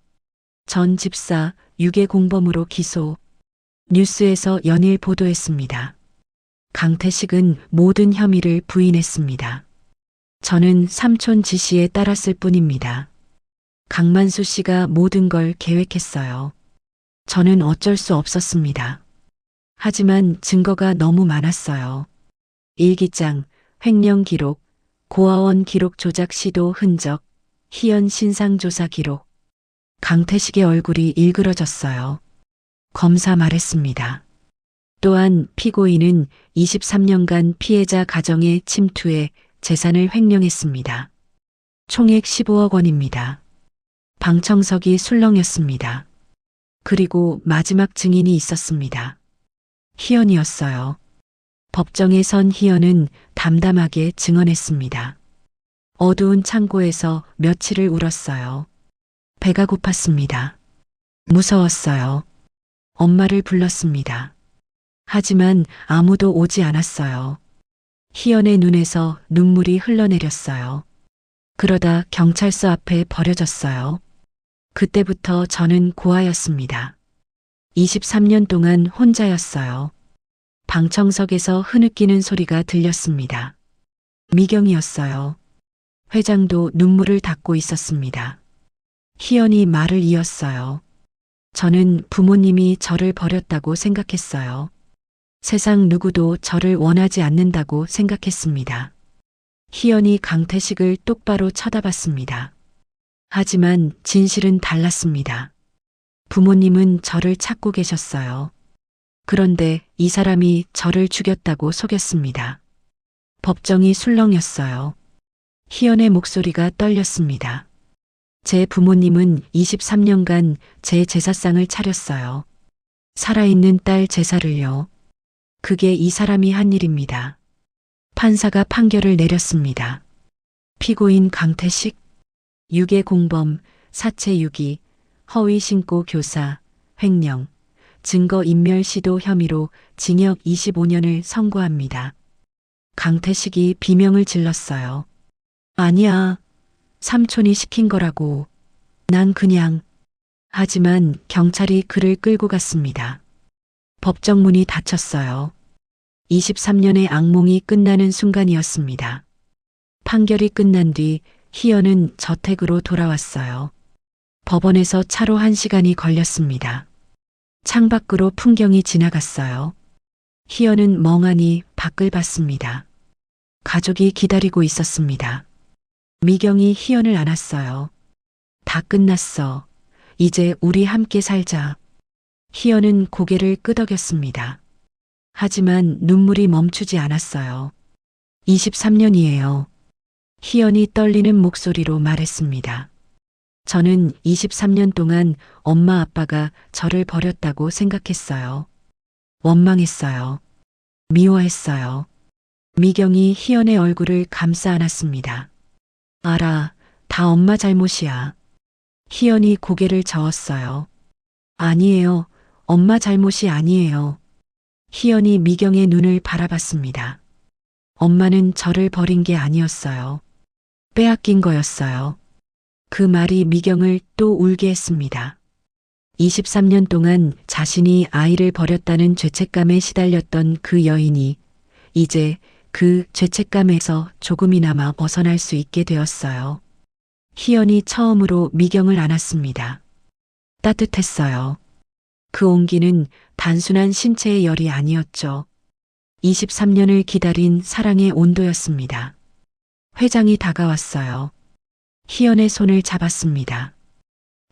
A: 전 집사 유괴 공범으로 기소. 뉴스에서 연일 보도했습니다. 강태식은 모든 혐의를 부인했습니다. 저는 삼촌 지시에 따랐을 뿐입니다. 강만수 씨가 모든 걸 계획했어요. 저는 어쩔 수 없었습니다. 하지만 증거가 너무 많았어요. 일기장, 횡령 기록, 고아원 기록 조작 시도 흔적, 희연 신상조사 기록. 강태식의 얼굴이 일그러졌어요. 검사 말했습니다. 또한 피고인은 23년간 피해자 가정에 침투해 재산을 횡령했습니다. 총액 15억 원입니다. 방청석이 술렁였습니다. 그리고 마지막 증인이 있었습니다. 희연이었어요. 법정에 선 희연은 담담하게 증언했습니다. 어두운 창고에서 며칠을 울었어요. 배가 고팠습니다. 무서웠어요. 엄마를 불렀습니다. 하지만 아무도 오지 않았어요. 희연의 눈에서 눈물이 흘러내렸어요. 그러다 경찰서 앞에 버려졌어요. 그때부터 저는 고아였습니다. 23년 동안 혼자였어요. 방청석에서 흐느끼는 소리가 들렸습니다. 미경이었어요. 회장도 눈물을 닦고 있었습니다. 희연이 말을 이었어요. 저는 부모님이 저를 버렸다고 생각했어요. 세상 누구도 저를 원하지 않는다고 생각했습니다. 희연이 강태식을 똑바로 쳐다봤습니다. 하지만 진실은 달랐습니다. 부모님은 저를 찾고 계셨어요. 그런데 이 사람이 저를 죽였다고 속였습니다. 법정이 술렁였어요. 희연의 목소리가 떨렸습니다. 제 부모님은 23년간 제 제사상을 차렸어요. 살아있는 딸 제사를요. 그게 이 사람이 한 일입니다. 판사가 판결을 내렸습니다. 피고인 강태식, 유괴 공범, 사체 유기, 허위 신고 교사, 횡령, 증거 인멸 시도 혐의로 징역 25년을 선고합니다. 강태식이 비명을 질렀어요. 아니야. 삼촌이 시킨 거라고. 난 그냥. 하지만 경찰이 그를 끌고 갔습니다. 법정 문이 닫혔어요. 23년의 악몽이 끝나는 순간이었습니다. 판결이 끝난 뒤 희연은 저택으로 돌아왔어요. 법원에서 차로 1시간이 걸렸습니다. 창밖으로 풍경이 지나갔어요. 희연은 멍하니 밖을 봤습니다. 가족이 기다리고 있었습니다. 미경이 희연을 안았어요. 다 끝났어. 이제 우리 함께 살자. 희연은 고개를 끄덕였습니다. 하지만 눈물이 멈추지 않았어요. 23년이에요. 희연이 떨리는 목소리로 말했습니다. 저는 23년 동안 엄마 아빠가 저를 버렸다고 생각했어요. 원망했어요. 미워했어요. 미경이 희연의 얼굴을 감싸 안았습니다. 알아, 다 엄마 잘못이야. 희연이 고개를 저었어요. 아니에요. 엄마 잘못이 아니에요. 희연이 미경의 눈을 바라봤습니다. 엄마는 저를 버린 게 아니었어요. 빼앗긴 거였어요. 그 말이 미경을 또 울게 했습니다. 23년 동안 자신이 아이를 버렸다는 죄책감에 시달렸던 그 여인이 이제 그 죄책감에서 조금이나마 벗어날 수 있게 되었어요. 희연이 처음으로 미경을 안았습니다. 따뜻했어요. 그 온기는 단순한 신체의 열이 아니었죠. 23년을 기다린 사랑의 온도였습니다. 회장이 다가왔어요. 희연의 손을 잡았습니다.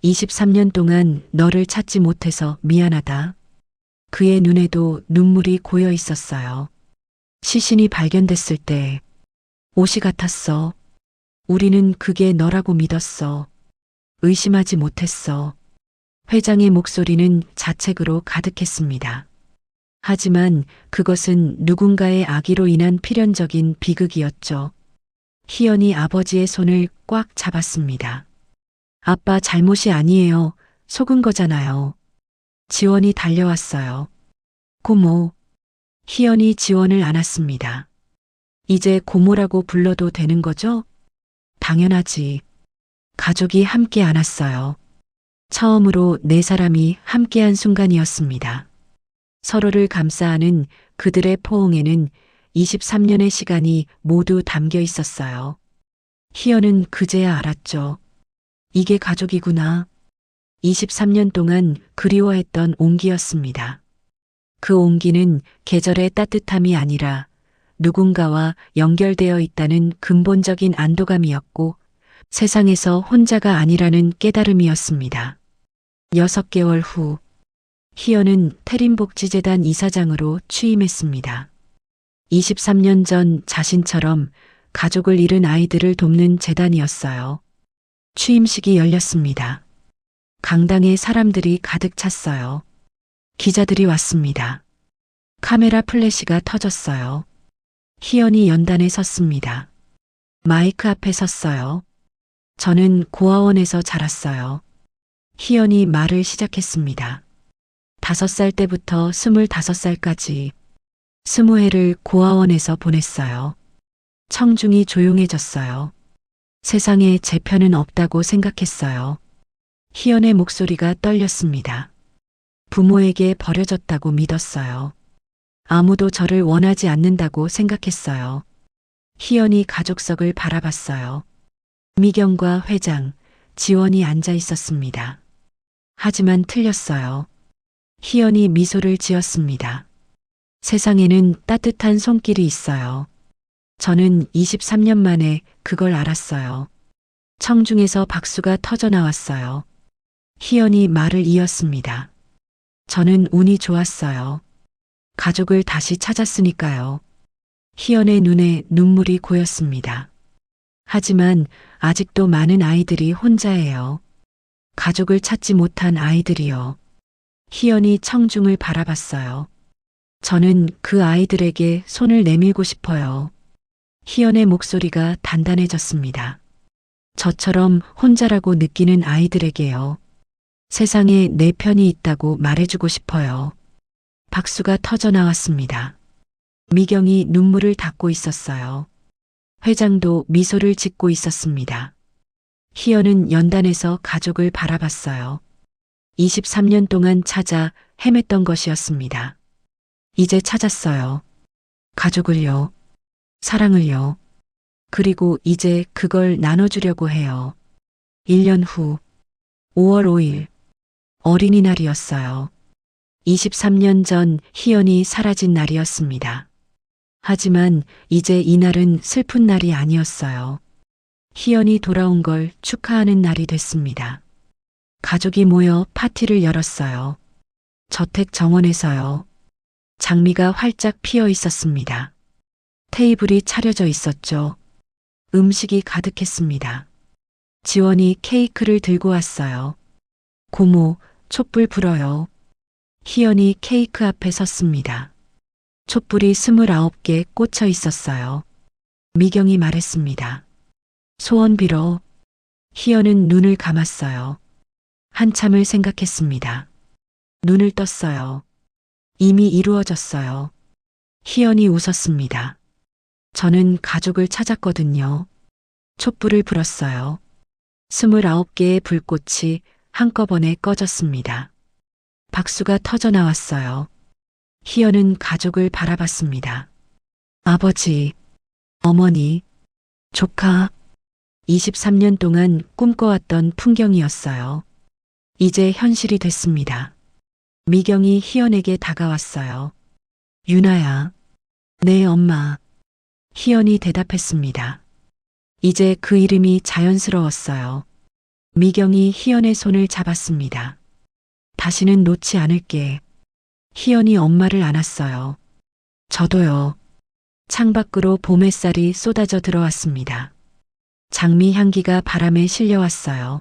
A: 23년 동안 너를 찾지 못해서 미안하다. 그의 눈에도 눈물이 고여 있었어요. 시신이 발견됐을 때 옷이 같았어. 우리는 그게 너라고 믿었어. 의심하지 못했어. 회장의 목소리는 자책으로 가득했습니다. 하지만 그것은 누군가의 악의로 인한 필연적인 비극이었죠. 희연이 아버지의 손을 꽉 잡았습니다. 아빠 잘못이 아니에요. 속은 거잖아요. 지원이 달려왔어요. 고모. 희연이 지원을 안았습니다. 이제 고모라고 불러도 되는 거죠? 당연하지. 가족이 함께 안았어요. 처음으로 네 사람이 함께한 순간이었습니다. 서로를 감싸안은 그들의 포옹에는 23년의 시간이 모두 담겨 있었어요. 희연은 그제야 알았죠. 이게 가족이구나. 23년 동안 그리워했던 온기였습니다. 그 온기는 계절의 따뜻함이 아니라 누군가와 연결되어 있다는 근본적인 안도감이었고 세상에서 혼자가 아니라는 깨달음이었습니다. 6개월 후 희연은 태림복지재단 이사장으로 취임했습니다. 23년 전 자신처럼 가족을 잃은 아이들을 돕는 재단이었어요. 취임식이 열렸습니다. 강당에 사람들이 가득 찼어요. 기자들이 왔습니다. 카메라 플래시가 터졌어요. 희연이 연단에 섰습니다. 마이크 앞에 섰어요. 저는 고아원에서 자랐어요. 희연이 말을 시작했습니다. 5살 때부터 25살까지 20해를 고아원에서 보냈어요. 청중이 조용해졌어요. 세상에 제 편은 없다고 생각했어요. 희연의 목소리가 떨렸습니다. 부모에게 버려졌다고 믿었어요. 아무도 저를 원하지 않는다고 생각했어요. 희연이 가족석을 바라봤어요. 미경과 회장, 지원이 앉아 있었습니다. 하지만 틀렸어요. 희연이 미소를 지었습니다. 세상에는 따뜻한 손길이 있어요. 저는 23년 만에 그걸 알았어요. 청중에서 박수가 터져 나왔어요. 희연이 말을 이었습니다. 저는 운이 좋았어요. 가족을 다시 찾았으니까요. 희연의 눈에 눈물이 고였습니다. 하지만 아직도 많은 아이들이 혼자예요. 가족을 찾지 못한 아이들이요. 희연이 청중을 바라봤어요. 저는 그 아이들에게 손을 내밀고 싶어요. 희연의 목소리가 단단해졌습니다. 저처럼 혼자라고 느끼는 아이들에게요. 세상에 내 편이 있다고 말해주고 싶어요. 박수가 터져 나왔습니다. 미경이 눈물을 닦고 있었어요. 회장도 미소를 짓고 있었습니다. 희연은 연단에서 가족을 바라봤어요. 23년 동안 찾아 헤맸던 것이었습니다. 이제 찾았어요. 가족을요. 사랑을요. 그리고 이제 그걸 나눠주려고 해요. 1년 후 5월 5일 어린이날이었어요. 23년 전 희연이 사라진 날이었습니다. 하지만 이제 이날은 슬픈 날이 아니었어요. 희연이 돌아온 걸 축하하는 날이 됐습니다. 가족이 모여 파티를 열었어요. 저택 정원에서요. 장미가 활짝 피어 있었습니다. 테이블이 차려져 있었죠. 음식이 가득했습니다. 지원이 케이크를 들고 왔어요. 고모, 촛불 불어요. 희연이 케이크 앞에 섰습니다. 촛불이 29개 꽂혀 있었어요. 미경이 말했습니다. 소원 빌어. 희연은 눈을 감았어요. 한참을 생각했습니다. 눈을 떴어요. 이미 이루어졌어요. 희연이 웃었습니다. 저는 가족을 찾았거든요. 촛불을 불었어요. 29개의 불꽃이 한꺼번에 꺼졌습니다. 박수가 터져 나왔어요. 희연은 가족을 바라봤습니다. 아버지, 어머니, 조카, 23년 동안 꿈꿔왔던 풍경이었어요. 이제 현실이 됐습니다. 미경이 희연에게 다가왔어요. 유나야, 네 엄마. 희연이 대답했습니다. 이제 그 이름이 자연스러웠어요. 미경이 희연의 손을 잡았습니다. 다시는 놓지 않을게. 희연이 엄마를 안았어요. 저도요. 창밖으로 봄 햇살이 쏟아져 들어왔습니다. 장미 향기가 바람에 실려왔어요.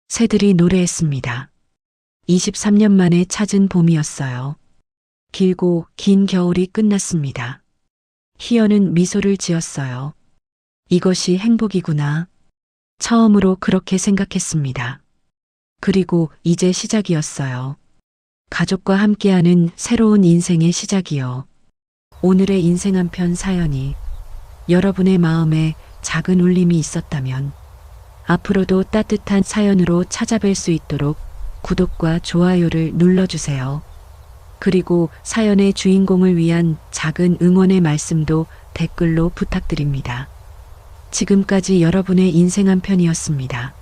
A: 새들이 노래했습니다. 23년 만에 찾은 봄이었어요. 길고 긴 겨울이 끝났습니다. 희연은 미소를 지었어요. 이것이 행복이구나. 처음으로 그렇게 생각했습니다. 그리고 이제 시작이었어요. 가족과 함께하는 새로운 인생의 시작이요. 오늘의 인생 한편 사연이 여러분의 마음에 작은 울림이 있었다면 앞으로도 따뜻한 사연으로 찾아뵐 수 있도록 구독과 좋아요를 눌러주세요. 그리고 사연의 주인공을 위한 작은 응원의 말씀도 댓글로 부탁드립니다. 지금까지 여러분의 인생 한편이었습니다.